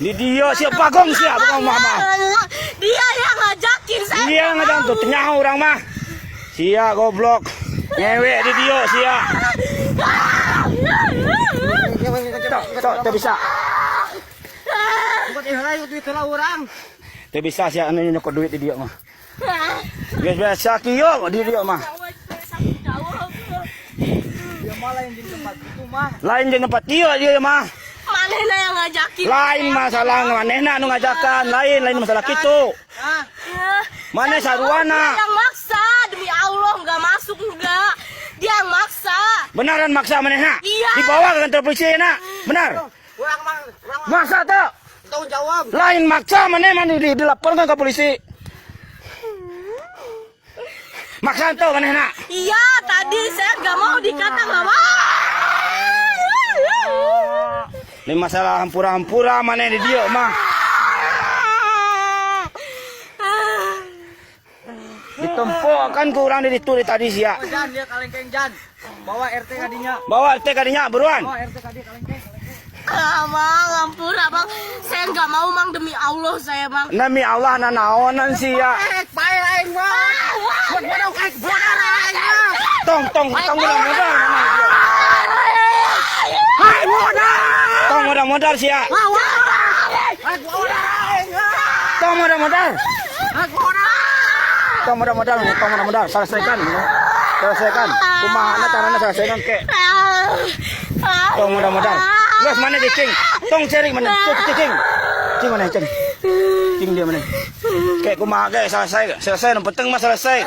Di dia siap bagong siap bukan mama. Dia yang ngajakin saya. Dia ngajak tuh nyaho orang mah. Sia goblok. Ngewek di dia sia. Tak bisa. Buat ihrai duit lah orang. Tak bisa sia anu nyokot duit di dia mah. Biasa kiyo di dia mah. Dia malah yang di tempat itu mah. Lain di tempat dia mah. Manehna yang ngajakin. Lain masalah manehna anu ngajakan, lain masalah kitu. Ah, Mana saruana? Dia yang maksa, demi Allah nggak masuk enggak. Dia yang maksa. Benaran maksa manehna? Iya. Dibawa ke kantor polisi na. Benar? orang Maksa tuh. tahu jawab. Lain maksa maneh mah dilaporkan ke polisi. Maksa tuh manehna. Iya, tadi saya nggak mau dikata nggak mau. Ini masalah hampura-hampura maneh di dia mah. Ditempo kan kurang di itu tadi sia. Oh, Jan, dia kalengkeng Jan. Bawa RT kadinya. Bawa RT kadinya buruan. Bawa RT kadi kalengkeng. Bang, ampura bang. Saya nggak mau bang, demi Allah saya bang. Nami Allah na naonan sia. Bae aing mah. Buat bodong kayak bodong aing mah. Tong modal. Hai bodong. Tong modal sia. Hai bodong aing mah. Tong modal. Hai bodong. Tong modal. Selesaikan. Kumaha carana selesaikan ke. Tong modal. Guys mana cing? Tong cering mana? Cing. Cing mana cing? Cing dia mana? Kayak kumaha ge selesai. Yang penting mah selesai.